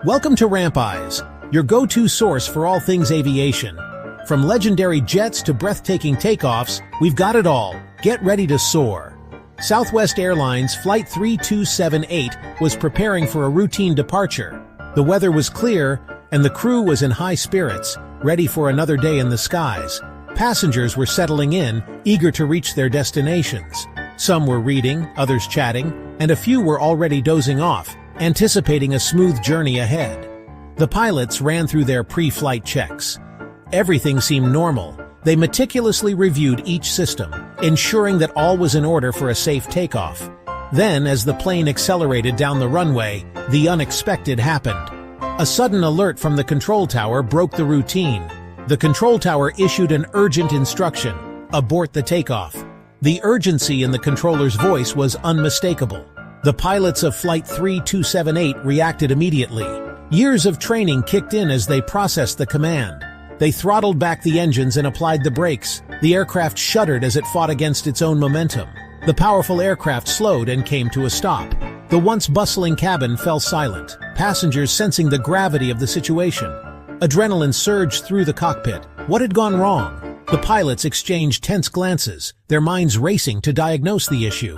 Welcome to Ramp Eyes, your go-to source for all things aviation. From legendary jets to breathtaking takeoffs, we've got it all. Get ready to soar. Southwest Airlines Flight 3278 was preparing for a routine departure. The weather was clear, and the crew was in high spirits, ready for another day in the skies. Passengers were settling in, eager to reach their destinations. Some were reading, others chatting, and a few were already dozing off, anticipating a smooth journey ahead. The pilots ran through their pre-flight checks. Everything seemed normal. They meticulously reviewed each system, ensuring that all was in order for a safe takeoff. Then, as the plane accelerated down the runway, the unexpected happened. A sudden alert from the control tower broke the routine. The control tower issued an urgent instruction: abort the takeoff. The urgency in the controller's voice was unmistakable. The pilots of Flight 3278 reacted immediately. Years of training kicked in as they processed the command. They throttled back the engines and applied the brakes. The aircraft shuddered as it fought against its own momentum. The powerful aircraft slowed and came to a stop. The once bustling cabin fell silent, passengers sensing the gravity of the situation. Adrenaline surged through the cockpit. What had gone wrong? The pilots exchanged tense glances, their minds racing to diagnose the issue.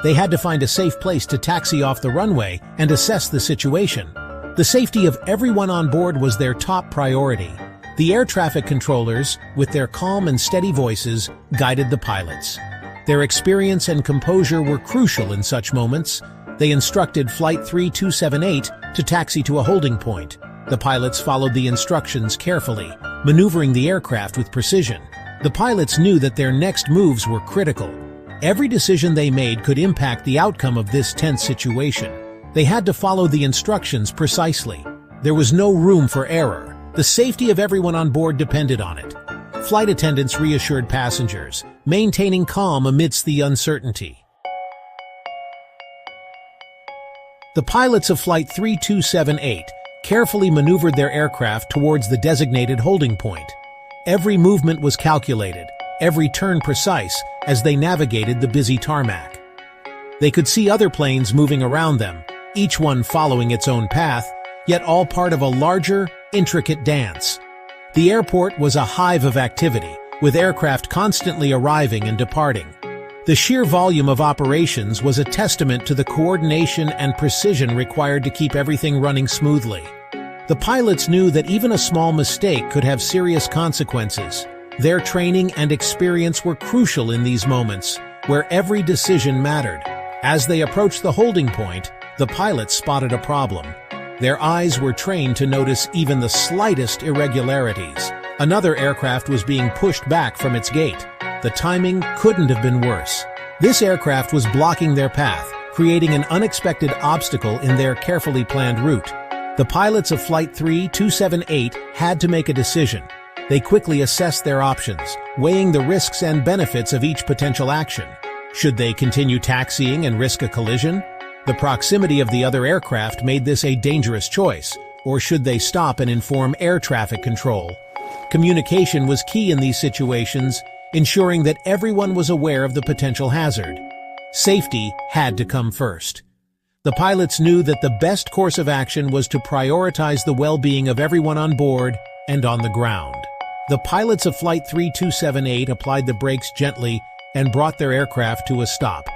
They had to find a safe place to taxi off the runway and assess the situation. The safety of everyone on board was their top priority. The air traffic controllers, with their calm and steady voices, guided the pilots. Their experience and composure were crucial in such moments. They instructed Flight 3278 to taxi to a holding point. The pilots followed the instructions carefully, maneuvering the aircraft with precision. The pilots knew that their next moves were critical. Every decision they made could impact the outcome of this tense situation. They had to follow the instructions precisely. There was no room for error. The safety of everyone on board depended on it. Flight attendants reassured passengers, maintaining calm amidst the uncertainty. The pilots of Flight 3278 carefully maneuvered their aircraft towards the designated holding point. Every movement was calculated, every turn precise, as they navigated the busy tarmac. They could see other planes moving around them, each one following its own path, yet all part of a larger, intricate dance. The airport was a hive of activity, with aircraft constantly arriving and departing. The sheer volume of operations was a testament to the coordination and precision required to keep everything running smoothly. The pilots knew that even a small mistake could have serious consequences. Their training and experience were crucial in these moments, where every decision mattered. As they approached the holding point, the pilots spotted a problem. Their eyes were trained to notice even the slightest irregularities. Another aircraft was being pushed back from its gate. The timing couldn't have been worse. This aircraft was blocking their path, creating an unexpected obstacle in their carefully planned route. The pilots of Flight 3278 had to make a decision. They quickly assessed their options, weighing the risks and benefits of each potential action. Should they continue taxiing and risk a collision? The proximity of the other aircraft made this a dangerous choice. Or should they stop and inform air traffic control? Communication was key in these situations, ensuring that everyone was aware of the potential hazard. Safety had to come first. The pilots knew that the best course of action was to prioritize the well-being of everyone on board and on the ground. The pilots of Flight 3278 applied the brakes gently and brought their aircraft to a stop.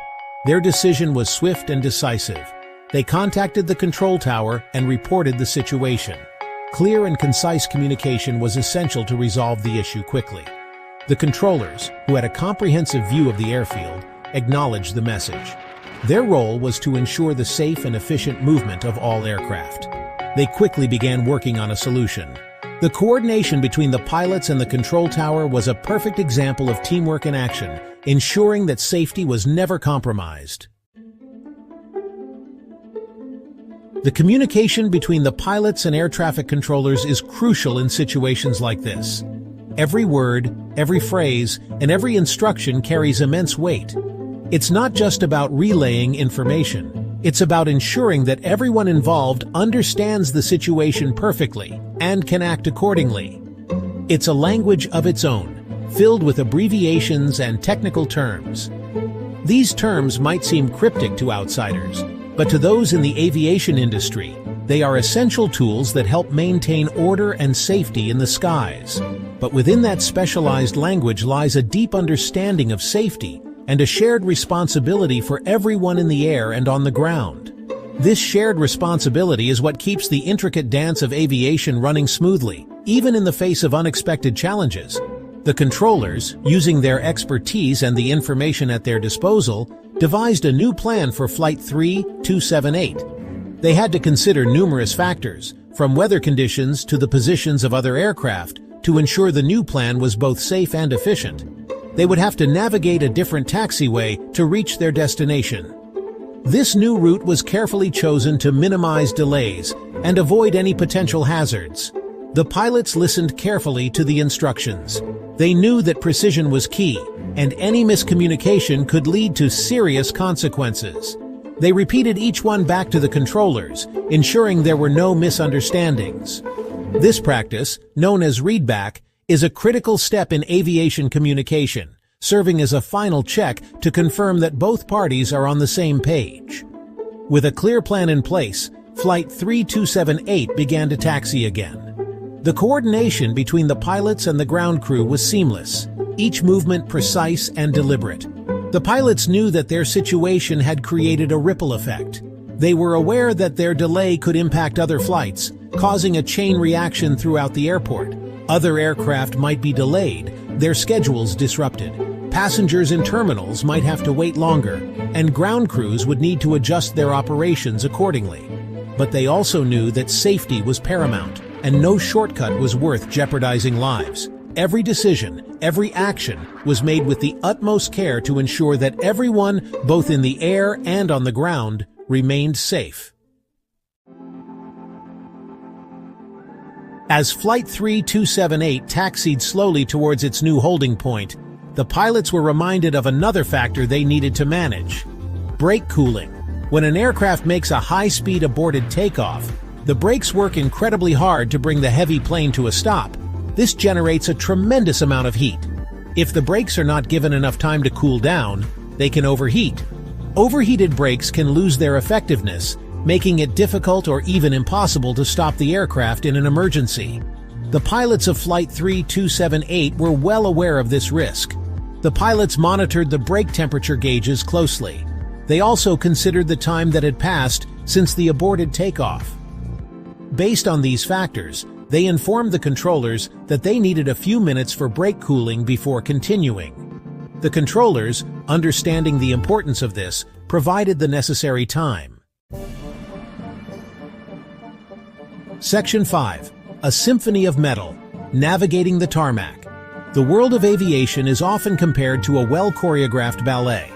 Their decision was swift and decisive. They contacted the control tower and reported the situation. Clear and concise communication was essential to resolve the issue quickly. The controllers, who had a comprehensive view of the airfield, acknowledged the message. Their role was to ensure the safe and efficient movement of all aircraft. They quickly began working on a solution. The coordination between the pilots and the control tower was a perfect example of teamwork in action, ensuring that safety was never compromised. The communication between the pilots and air traffic controllers is crucial in situations like this. Every word, every phrase, and every instruction carries immense weight. It's not just about relaying information. It's about ensuring that everyone involved understands the situation perfectly and can act accordingly. It's a language of its own, filled with abbreviations and technical terms. These terms might seem cryptic to outsiders, but to those in the aviation industry, they They are essential tools that help maintain order and safety in the skies. But within that specialized language lies a deep understanding of safety and a shared responsibility for everyone in the air and on the ground. This shared responsibility is what keeps the intricate dance of aviation running smoothly, even in the face of unexpected challenges. The controllers, using their expertise and the information at their disposal, devised a new plan for Flight 3278. They had to consider numerous factors, from weather conditions to the positions of other aircraft, to ensure the new plan was both safe and efficient. They would have to navigate a different taxiway to reach their destination. This new route was carefully chosen to minimize delays and avoid any potential hazards. The pilots listened carefully to the instructions. They knew that precision was key, and any miscommunication could lead to serious consequences. They repeated each one back to the controllers, ensuring there were no misunderstandings. This practice, known as readback, is a critical step in aviation communication, serving as a final check to confirm that both parties are on the same page. With a clear plan in place, Flight 3278 began to taxi again. The coordination between the pilots and the ground crew was seamless, each movement precise and deliberate. The pilots knew that their situation had created a ripple effect. They were aware that their delay could impact other flights, causing a chain reaction throughout the airport. Other aircraft might be delayed, their schedules disrupted. Passengers in terminals might have to wait longer, and ground crews would need to adjust their operations accordingly. But they also knew that safety was paramount, and no shortcut was worth jeopardizing lives. Every decision, every action, was made with the utmost care to ensure that everyone, both in the air and on the ground, remained safe. As Flight 3278 taxied slowly towards its new holding point, the pilots were reminded of another factor they needed to manage: brake cooling. When an aircraft makes a high-speed aborted takeoff, the brakes work incredibly hard to bring the heavy plane to a stop. This generates a tremendous amount of heat. If the brakes are not given enough time to cool down, they can overheat. Overheated brakes can lose their effectiveness, making it difficult or even impossible to stop the aircraft in an emergency. The pilots of Flight 3278 were well aware of this risk. The pilots monitored the brake temperature gauges closely. They also considered the time that had passed since the aborted takeoff. Based on these factors, they informed the controllers that they needed a few minutes for brake cooling before continuing. The controllers, understanding the importance of this, provided the necessary time. Section 5. A Symphony of Metal, Navigating the Tarmac. The world of aviation is often compared to a well-choreographed ballet.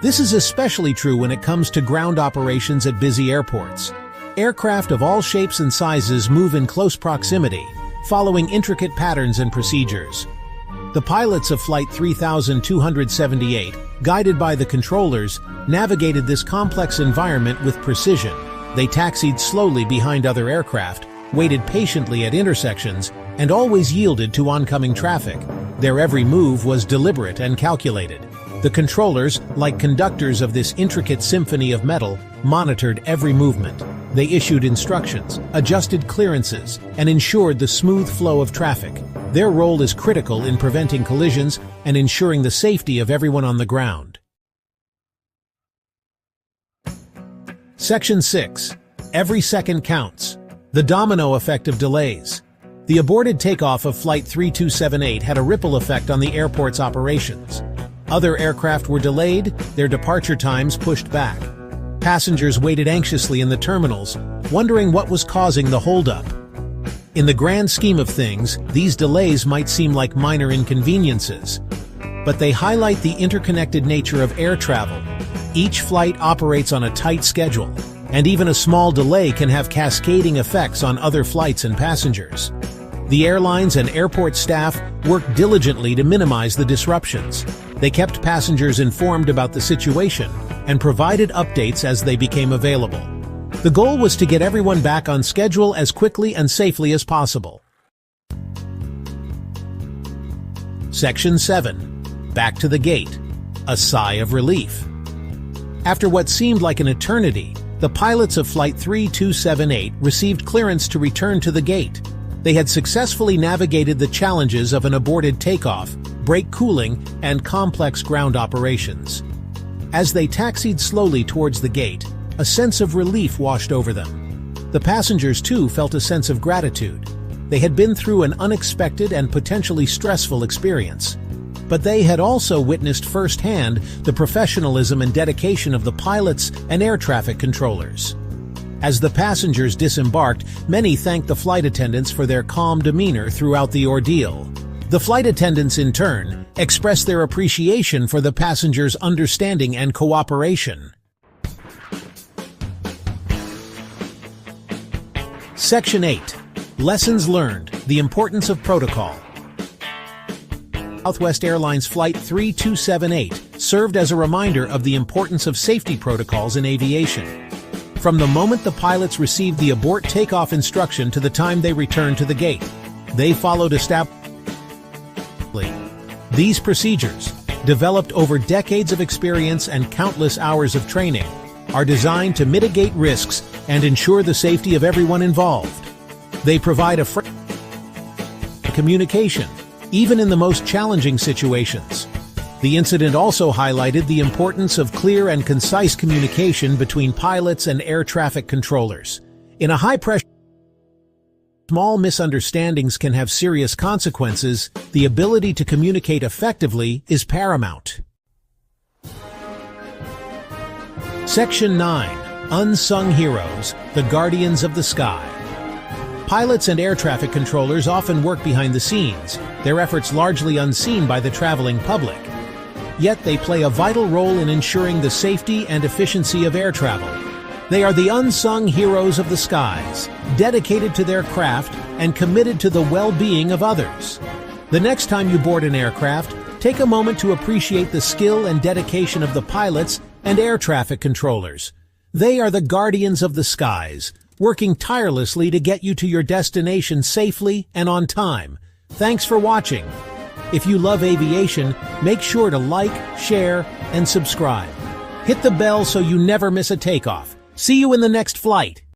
This is especially true when it comes to ground operations at busy airports. Aircraft of all shapes and sizes move in close proximity, following intricate patterns and procedures. The pilots of Flight 3278, guided by the controllers, navigated this complex environment with precision. They taxied slowly behind other aircraft, waited patiently at intersections, and always yielded to oncoming traffic. Their every move was deliberate and calculated. The controllers, like conductors of this intricate symphony of metal, monitored every movement. They issued instructions, adjusted clearances, and ensured the smooth flow of traffic. Their role is critical in preventing collisions and ensuring the safety of everyone on the ground. Section 6. Every second counts. The domino effect of delays. The aborted takeoff of Flight 3278 had a ripple effect on the airport's operations. Other aircraft were delayed, their departure times pushed back. Passengers waited anxiously in the terminals, wondering what was causing the holdup. In the grand scheme of things, these delays might seem like minor inconveniences, but they highlight the interconnected nature of air travel. Each flight operates on a tight schedule, and even a small delay can have cascading effects on other flights and passengers. The airlines and airport staff worked diligently to minimize the disruptions. They kept passengers informed about the situation and provided updates as they became available. The goal was to get everyone back on schedule as quickly and safely as possible. Section 7. Back to the gate. A sigh of relief. After what seemed like an eternity, The pilots of Flight 3278 received clearance to return to the gate. They had successfully navigated the challenges of an aborted takeoff, brake cooling, and complex ground operations. As they taxied slowly towards the gate, a sense of relief washed over them. The passengers, too, felt a sense of gratitude. They had been through an unexpected and potentially stressful experience. But they had also witnessed firsthand the professionalism and dedication of the pilots and air traffic controllers. As the passengers disembarked, many thanked the flight attendants for their calm demeanor throughout the ordeal. The flight attendants, in turn, expressed their appreciation for the passengers' understanding and cooperation. Section 8. Lessons learned: the importance of protocol. Southwest Airlines Flight 3278 served as a reminder of the importance of safety protocols in aviation. From the moment the pilots received the abort takeoff instruction to the time they returned to the gate, they followed established. These procedures, developed over decades of experience and countless hours of training, are designed to mitigate risks and ensure the safety of everyone involved. They provide a communication, even in the most challenging situations. The incident also highlighted the importance of clear and concise communication between pilots and air traffic controllers. In a high-pressure, small misunderstandings can have serious consequences. The ability to communicate effectively is paramount. Section 9. Unsung Heroes, the Guardians of the Sky. Pilots and air traffic controllers often work behind the scenes, their efforts largely unseen by the traveling public. Yet they play a vital role in ensuring the safety and efficiency of air travel. They are the unsung heroes of the skies, dedicated to their craft and committed to the well-being of others. The next time you board an aircraft, take a moment to appreciate the skill and dedication of the pilots and air traffic controllers. They are the guardians of the skies, working tirelessly to get you to your destination safely and on time. Thanks for watching. If you love aviation, make sure to like, share, and subscribe. Hit the bell so you never miss a takeoff. See you in the next flight.